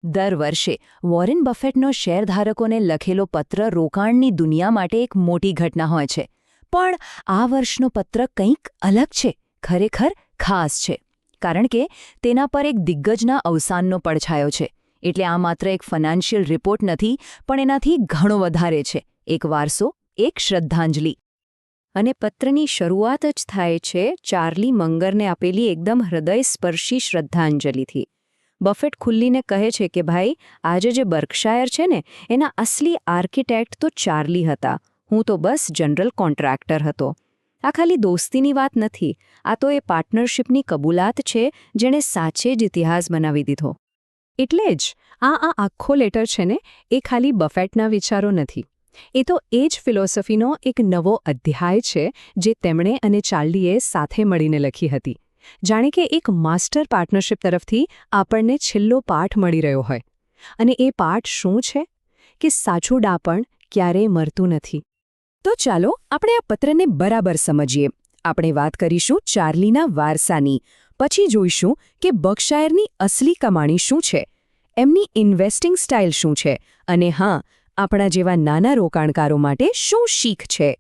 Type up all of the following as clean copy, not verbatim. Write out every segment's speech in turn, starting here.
દર વર્ષે વોરેન બફેટનો શેરધારકોને લખેલો પત્ર રોકાણની દુનિયા માટે એક મોટી ઘટના હોય છે. પણ આ વર્ષનો પત્ર કંઈક અલગ છે, ખરેખર ખાસ છે. કારણ કે તેના પર એક દિગ્ગજના અવસાનનો પડછાયો છે. એટલે આ માત્ર એક ફાઇનાન્શિયલ રિપોર્ટ નથી, પણ એનાથી ઘણો વધારે છે. એક વારસો, એક શ્રદ્ધાંજલિ. અને પત્રની શરૂઆત જ થાય છે ચાર્લી મંગરને આપેલી એકદમ હૃદયસ્પર્શી શ્રદ્ધાંજલિથી. બફેટ ખુલ્લીને કહે છે કે ભાઈ, આજે જે બર્કશાયર છે ને, એના અસલી આર્કિટેક્ટ તો ચાર્લી હતા. હું તો બસ જનરલ કોન્ટ્રાક્ટર હતો. આ ખાલી દોસ્તીની વાત નથી, આ તો એ પાર્ટનરશિપની કબૂલાત છે જેણે સાચે જ ઇતિહાસ બનાવી દીધો. એટલે જ આ આખો લેટર છે ને, એ ખાલી બફેટના વિચારો નથી. એ તો એ જ ફિલોસોફીનો એક નવો અધ્યાય છે જે તેમણે અને ચાર્લીએ સાથે મળીને લખી હતી. જાણે કે એક માસ્ટર પાર્ટનરશિપ તરફથી આપણને છેલ્લો પાઠ મળી રહ્યો હોય. અને એ પાઠ શું છે? કે સાચું ડાપણ ક્યારેય મરતું નથી. તો ચાલો આપણે આ પત્રને બરાબર સમજીએ. આપણે વાત કરીશું ચાર્લીના વારસાની, પછી જોઈશું કે બર્કશાયરની અસલી કમાણી શું છે, એમની ઇન્વેસ્ટિંગ સ્ટાઇલ શું છે, અને હા, આપણા જેવા નાના રોકાણકારો માટે શું શીખ છે.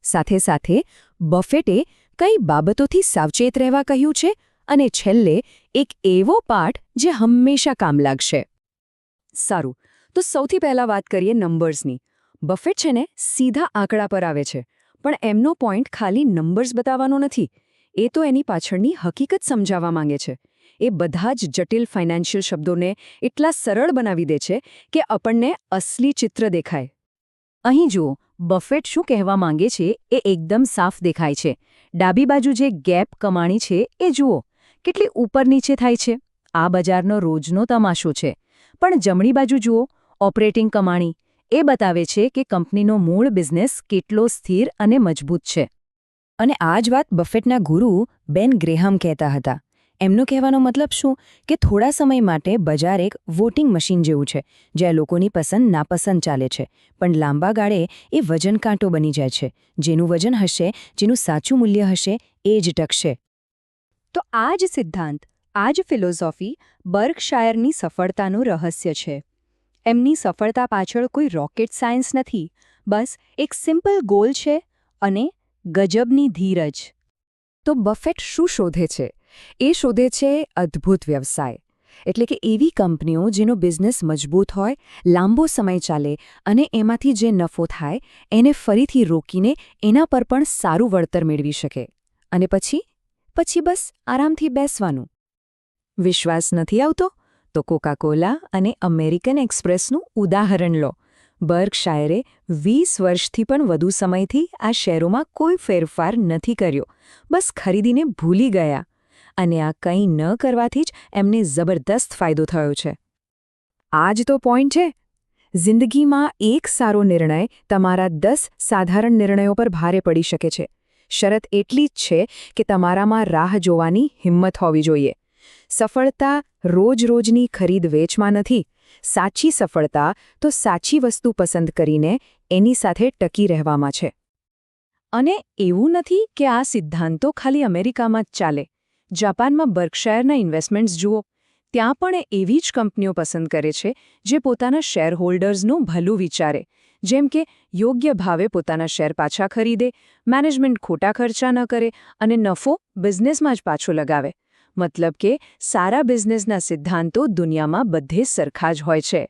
સાથે સાથે બફેટે કઈ બાબતોથી સાવચેત રહેવા કહ્યું છે, અને છેલ્લે એક એવો પાઠ જે હંમેશા કામ લાગશે. સારું, તો સૌથી પહેલા વાત કરીએ નંબર્સની. બફેટ છે ને સીધા આંકડા પર આવે છે, પણ એમનો પોઈન્ટ ખાલી નંબર્સ બતાવવાનો નથી. એ તો એની પાછળની હકીકત સમજાવવા માંગે છે. એ બધા જ જટિલ ફાઇનાન્શિયલ શબ્દોને એટલા સરળ બનાવી દે છે કે આપણને અસલી ચિત્ર દેખાય. અહીં જુઓ, બફેટ શું કહેવા માંગે છે એ એકદમ સાફ દેખાય છે. ડાબી બાજુ જે ગેપ કમાણી છે એ જુઓ, કેટલી ઉપર નીચે થાય છે. આ બજારનો રોજનો તમાશો છે. પણ જમણી બાજુ જુઓ, ઓપરેટિંગ કમાણી, એ બતાવે છે કે કંપનીનો મૂળ બિઝનેસ કેટલો સ્થિર અને મજબૂત છે. અને આ જ વાત બફેટના ગુરુ બેન ગ્રેહામ કહેતા હતા. એમનો કહેવાનો મતલબ શું? કે થોડા સમય માટે બજાર એક વોટિંગ મશીન જેવું છે, જ્યાં લોકોની પસંદ નાપસંદ ચાલે છે, પણ લાંબા ગાળે એ વજન કાંટો બની જાય છે. જેનું વજન હશે, જેનું સાચું મૂલ્ય હશે, એ જ ટકશે. તો આ જ સિદ્ધાંત, આ જ ફિલોસોફી બર્કશાયરની સફળતાનું રહસ્ય છે. એમની સફળતા પાછળ કોઈ રોકેટ સાયન્સ નથી, બસ એક સિમ્પલ ગોલ છે અને ગજબની ધીરજ. તો બફેટ શું શોધે છે? એ શોધે છે અદ્ભુત વ્યવસાય. એટલે કે એવી કંપનીઓ જેનો બિઝનેસ મજબૂત હોય, લાંબો સમય ચાલે, અને એમાંથી જે નફો થાય એને ફરીથી રોકીને એના પર પણ સારું વળતર મેળવી શકે. અને પછી બસ આરામથી બેસવાનું. વિશ્વાસ નથી આવતો? તો કોકા-કોલા અને અમેરિકન એક્સપ્રેસનું ઉદાહરણ લો. બર્કશાયરે 20 વર્ષથી પણ વધુ સમયથી આ શેરોમાં કોઈ ફેરફાર નથી કર્યો, બસ ખરીદીને ભૂલી ગયા. અને આ કંઈ ન કરવાથી જ એમને જબરદસ્ત ફાયદો થયો છે. આ જ તો પોઈન્ટ છે. જિંદગીમાં એક સારો નિર્ણય તમારા 10 સાધારણ નિર્ણયો પર ભારે પડી શકે છે. શરત એટલી જ છે કે તમારામાં રાહ જોવાની હિંમત હોવી જોઈએ. સફળતા રોજ-રોજની ખરીદ વેચમાં નથી. સાચી સફળતા તો સાચી વસ્તુ પસંદ કરીને એની સાથે ટકી રહેવામાં છે. અને એવું નથી કે આ સિદ્ધાંતો ખાલી અમેરિકામાં જ ચાલે. જાપાનમાં બર્કશાયરના ઇન્વેસ્ટમેન્ટ્સ જુઓ. ત્યાં પણ એવી જ કંપનીઓ પસંદ કરે છે જે પોતાના શેરહોલ્ડર્સનું ભલું વિચારે. જેમ કે યોગ્ય ભાવે પોતાના શેર પાછા ખરીદે, મેનેજમેન્ટ ખોટા ખર્ચા ન કરે અને નફો બિઝનેસમાં જ પાછો લગાવે. મતલબ કે સારા બિઝનેસના સિદ્ધાંતો દુનિયામાં બધે સરખા જ હોય છે.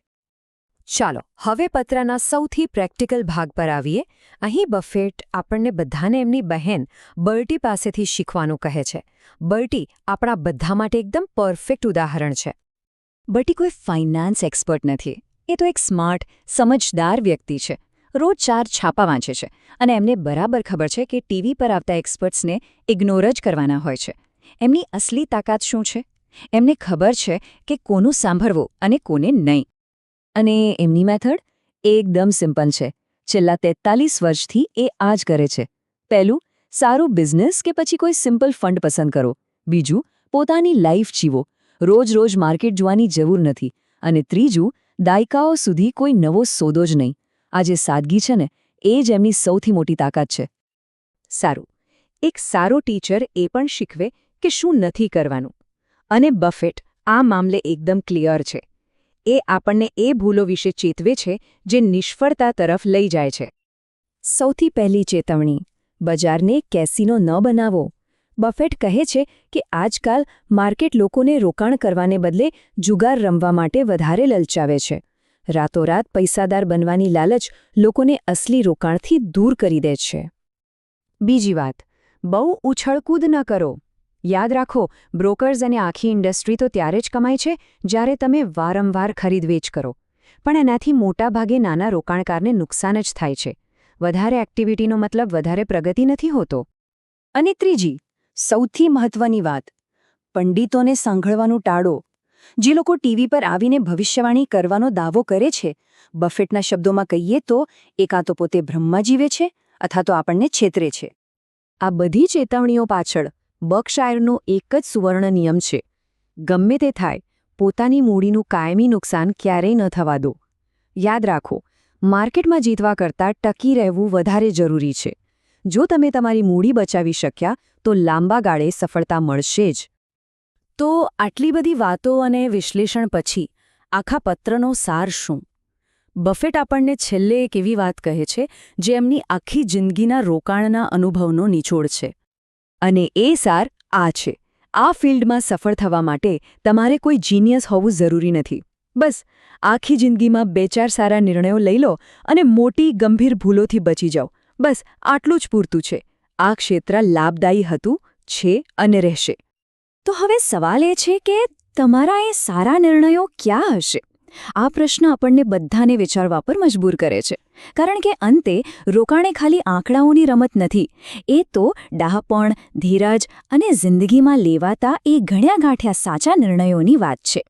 ચાલો હવે પત્રના સૌથી પ્રેક્ટિકલ ભાગ પર આવીએ. અહીં બફેટ આપણને બધાને એમની બહેન બર્ટી પાસેથી શીખવાનું કહે છે. બર્ટી આપણા બધા માટે એકદમ પરફેક્ટ ઉદાહરણ છે. બર્ટી કોઈ ફાઇનાન્સ એક્સપર્ટ નથી. એ તો એક સ્માર્ટ, સમજદાર વ્યક્તિ છે. રોજ 4 છાપા વાંચે છે અને એમને બરાબર ખબર છે કે ટીવી પર આવતા એક્સપર્ટ્સને ઇગ્નોર જ કરવાના હોય છે. એમની અસલી તાકાત શું છે? એમને ખબર છે કે કોનું સાંભળવું અને કોને નહીં. અને એમની મેથડ એકદમ સિમ્પલ છે. છેલ્લા 43 વર્ષથી એ આ જ કરે છે. પહેલું, સારું બિઝનેસ કે પછી કોઈ સિમ્પલ ફંડ પસંદ કરો. બીજું, પોતાની લાઈફ જીવો. રોજ માર્કેટ જોવાની જરૂર નથી. અને ત્રીજું, દાયકાઓ સુધી કોઈ નવો સોદો જ નહીં. આ જે સાદગી છે ને, એ જ એમની સૌથી મોટી તાકાત છે. સારું, એક સારો ટીચર એ પણ શીખવે કે શું નથી કરવાનું. અને બફેટ આ મામલે એકદમ ક્લિયર છે. એ આપણને એ ભૂલો વિશે ચેતવે છે જે નિષ્ફળતા તરફ લઈ જાય છે. સૌથી પહેલી ચેતવણી: બજારને કેસિનો ન બનાવો. બફેટ કહે છે કે આજકાલ માર્કેટ લોકોને રોકાણ કરવાને બદલે જુગાર રમવા માટે વધારે લલચાવે છે. રાતોરાત પૈસાદાર બનવાની લાલચ લોકોને અસલી રોકાણથી દૂર કરી દે છે. બીજી વાત: બહુ ઉછળકૂદ ન કરો. યાદ રાખો, બ્રોકર્સ અને આખી ઇન્ડસ્ટ્રી તો ત્યારે જ કમાય છે જ્યારે તમે વારંવાર ખરીદવેચ કરો. પણ એનાથી મોટાભાગે નાના રોકાણકારને નુકસાન જ થાય છે. વધારે એક્ટિવિટીનો મતલબ વધારે પ્રગતિ નથી હોતો. અને ત્રીજી, સૌથી મહત્વની વાત: પંડિતોને સાંભળવાનું ટાળો. જે લોકો ટીવી પર આવીને ભવિષ્યવાણી કરવાનો દાવો કરે છે, બફેટના શબ્દોમાં કહીએ તો એ કાં તો પોતે ભ્રમમાં જીવે છે અથવા તો આપણને છેતરે છે. આ બધી ચેતવણીઓ પાછળ બર્કશાયરનો એક જ સુવર્ણ નિયમ છે: ગમે તે થાય, પોતાની મૂડીનું કાયમી નુકસાન ક્યારેય ન થવા દો. યાદ રાખો, માર્કેટમાં જીતવા કરતાં ટકી રહેવું વધારે જરૂરી છે. જો તમે તમારી મૂડી બચાવી શક્યા તો લાંબા ગાળે સફળતા મળશે જ. તો આટલી બધી વાતો અને વિશ્લેષણ પછી આખા પત્રનો સાર શું? બફેટ આપણને છેલ્લે એક એવી વાત કહે છે જે એમની આખી જિંદગીના રોકાણના અનુભવનો નિચોડ છે. અને એ સાર આ છે: આ ફિલ્ડમાં સફળ થવા માટે તમારે કોઈ જીનિયસ હોવું જરૂરી નથી. બસ આખી જિંદગીમાં 2-4 સારા નિર્ણયો લઈ લો અને મોટી ગંભીર ભૂલોથી બચી જાઓ. બસ આટલું જ પૂરતું છે. આ ક્ષેત્ર લાભદાયી હતું, છે અને રહેશે. તો હવે સવાલ એ છે કે તમારા એ સારા નિર્ણયો ક્યાં હશે? આ પ્રશ્ન આપણને બધાને વિચારવા પર મજબૂર કરે છે. કારણ કે અંતે રોકાણે ખાલી આંકડાઓની રમત નથી. એ તો ડહાપણ, ધીરજ અને જિંદગીમાં લેવાતા એ ગણ્યા ગાંઠ્યા સાચા નિર્ણયોની વાત છે.